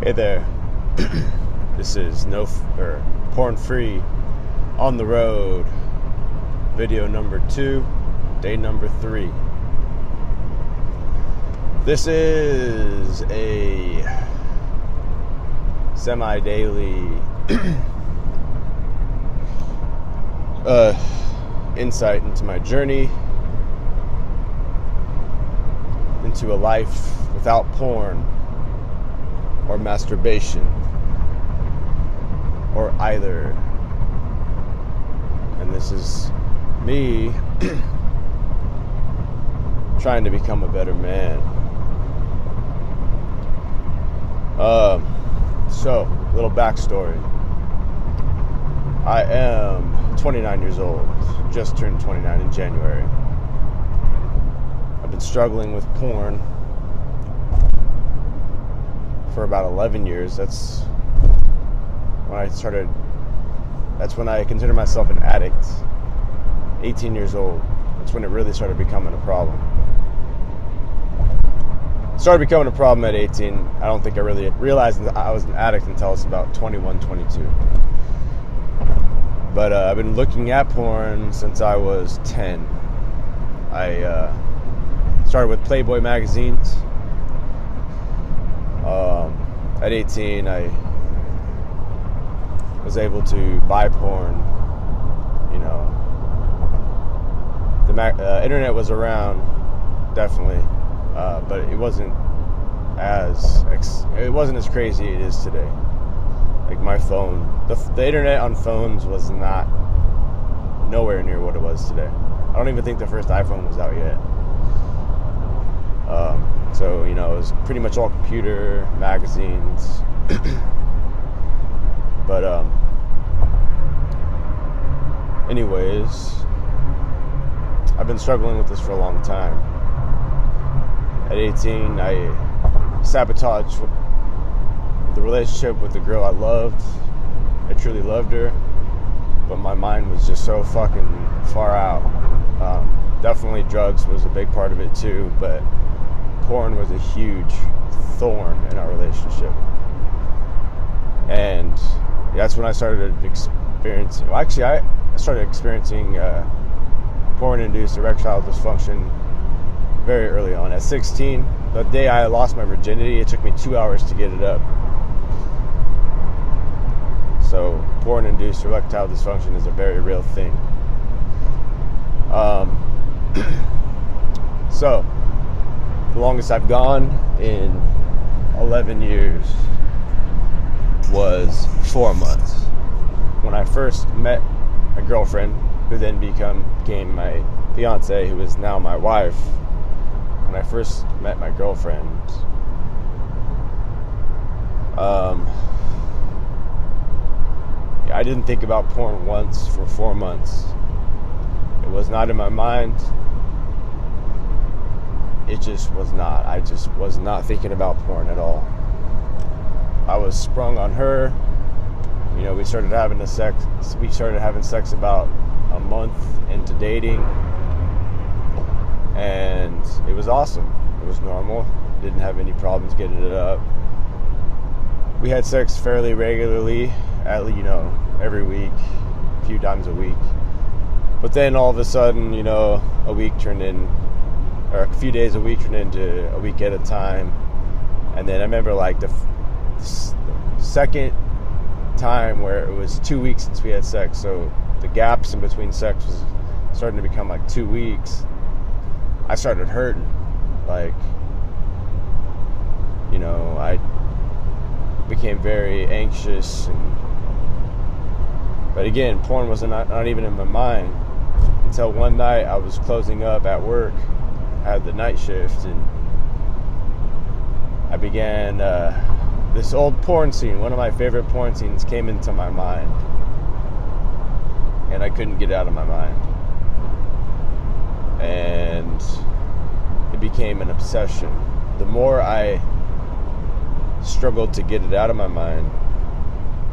Hey there. This is Porn Free on the Road, video number 2, day number 3. This is a semi-daily insight into my journey into a life without porn or masturbation, or either. And this is me trying to become a better man. So, little backstory. I am 29 years old, just turned 29 in January. I've been struggling with porn for about 11 years. That's when I consider myself an addict. 18 years old. That's when it really started becoming a problem. It started becoming a problem at 18. I don't think I really realized that I was an addict until I was about 21, 22. But I've been looking at porn since I was 10. I started with Playboy magazines. At 18, I was able to buy porn. You know, the internet was around, definitely, but it wasn't as crazy as it is today. Like my phone, the internet on phones was nowhere near what it was today. I don't even think the first iPhone was out yet. So, you know, it was pretty much all computer, magazines. But, anyways, I've been struggling with this for a long time. At 18, I sabotaged the relationship with the girl I loved. I truly loved her, but my mind was just so fucking far out. Definitely drugs was a big part of it too, but porn was a huge thorn in our relationship. And that's when I started experiencing, I started experiencing porn-induced erectile dysfunction very early on. At 16, the day I lost my virginity, it took me 2 hours to get it up. So porn-induced erectile dysfunction is a very real thing. So the longest I've gone in 11 years was 4 months. When I first met a girlfriend, who then became my fiance, who is now my wife. When I first met my girlfriend, I didn't think about porn once for 4 months. It was not in my mind. It just was not. I just was not thinking about porn at all. I was sprung on her. You know, we started having sex about a month into dating. And it was awesome. It was normal. Didn't have any problems getting it up. We had sex fairly regularly, every week, a few times a week. But then all of a sudden, a few days a week turned into a week at a time. And then I remember the second time where it was 2 weeks since we had sex, so the gaps in between sex was starting to become 2 weeks. I started hurting. I became very anxious. But again, porn was not even in my mind until one night I was closing up at work. I had the night shift, and I began this old porn scene. One of my favorite porn scenes came into my mind, and I couldn't get it out of my mind. And it became an obsession. The more I struggled to get it out of my mind,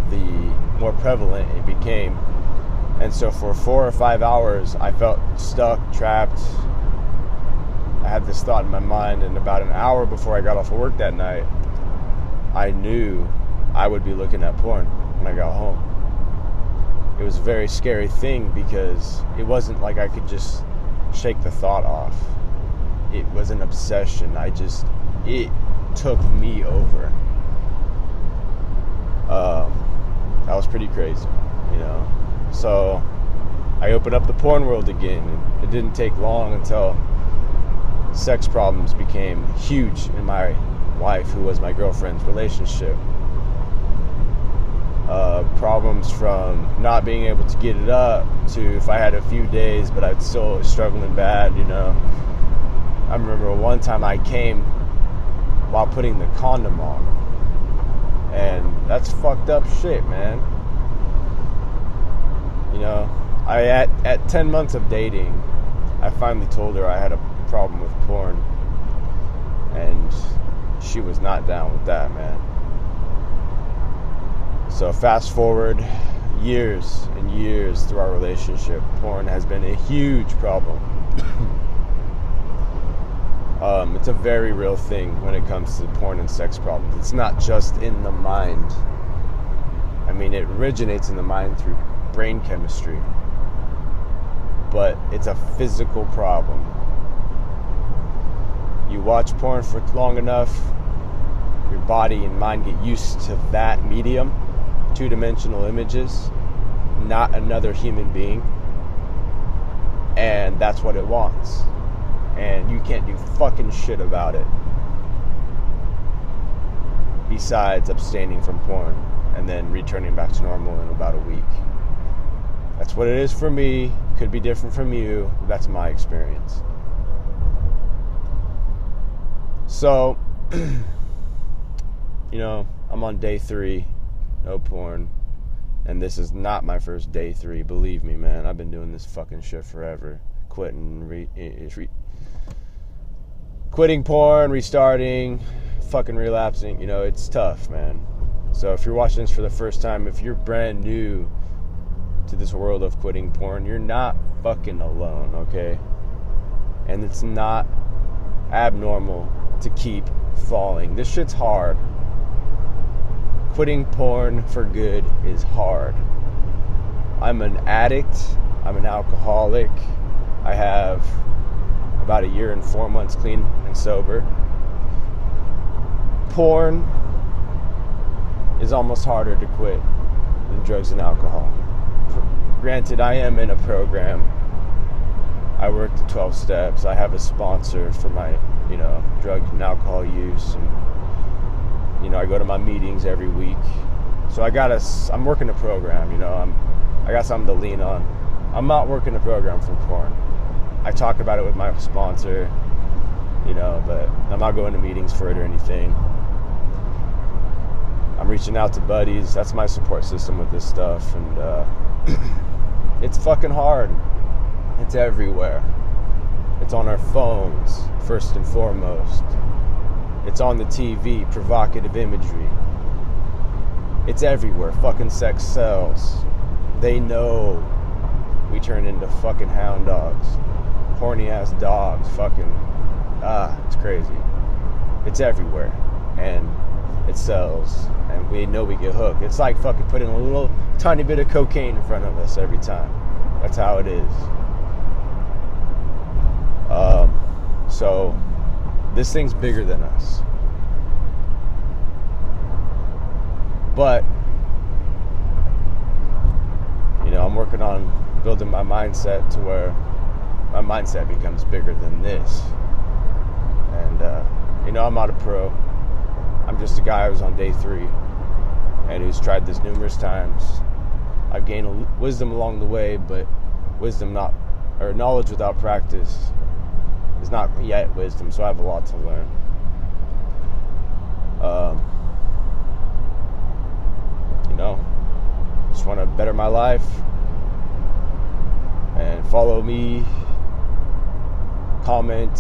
the more prevalent it became. And so for 4 or 5 hours, I felt stuck, trapped. I had this thought in my mind, and about an hour before I got off of work that night, I I knew I would be looking at porn when I got home. It was a very scary thing because it wasn't like I could just shake the thought off. It was an obsession. It took me over. That was pretty crazy, you know. So I opened up the porn world again, and it didn't take long until sex problems became huge in my wife, who was my girlfriend's relationship. Problems from not being able to get it up to if I had a few days but I'd still struggling bad, you know. I remember one time I came while putting the condom on, and that's fucked up shit, man. You know, at 10 months of dating, I finally told her I had a problem with porn, and she was not down with that, man. So fast forward years and years through our relationship, porn has been a huge problem. It's a very real thing when it comes to porn and sex problems. It's not just in the mind. I mean, it originates in the mind through brain chemistry, but it's a physical problem. You watch porn for long enough, your body and mind get used to that medium, two-dimensional images, not another human being, and that's what it wants. And you can't do fucking shit about it besides abstaining from porn and then returning back to normal in about a week. That's what it is for me. Could be different from you. That's my experience. So, you know, I'm on day 3, no porn. And this is not my first day 3. Believe me, man. I've been doing this fucking shit forever. Quitting porn, restarting, fucking relapsing. You know, it's tough, man. So if you're watching this for the first time, if you're brand new to this world of quitting porn, you're not fucking alone, okay? And it's not abnormal to keep falling. This shit's hard. Quitting porn for good is hard. I'm an addict. I'm an alcoholic. I have about 1 year and 4 months clean and sober. Porn is almost harder to quit than drugs and alcohol. Granted, I am in a program. I work the 12 steps. I have a sponsor for my, you know, drug and alcohol use, and you know, I go to my meetings every week. So I'm working a program, you know, I got something to lean on. I'm not working a program for porn. I talk about it with my sponsor, you know, but I'm not going to meetings for it or anything. I'm reaching out to buddies. That's my support system with this stuff, and it's fucking hard. It's everywhere. It's on our phones, first and foremost. It's on the TV, provocative imagery. It's everywhere. Fucking sex sells. They know we turn into fucking hound dogs. Horny ass dogs. Fucking, it's crazy. It's everywhere. And it sells. And we know we get hooked. It's like fucking putting a little tiny bit of cocaine in front of us every time. That's how it is. So this thing's bigger than us. But, you know, I'm working on building my mindset to where my mindset becomes bigger than this. And, you know, I'm not a pro. I'm just a guy who's on day 3 and who's tried this numerous times. I've gained wisdom along the way, but knowledge without practice is not yet wisdom, so I have a lot to learn. You know, just want to better my life, and follow me, comment,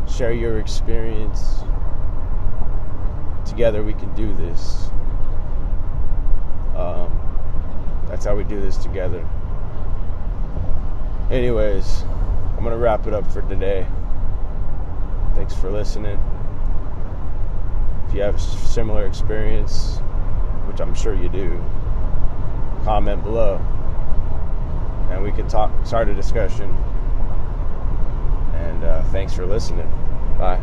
share your experience. Together we can do this. That's how we do this together. Anyways, I'm gonna wrap it up for today. Thanks for listening. If you have a similar experience, which I'm sure you do, comment below and we can start a discussion. And thanks for listening. Bye.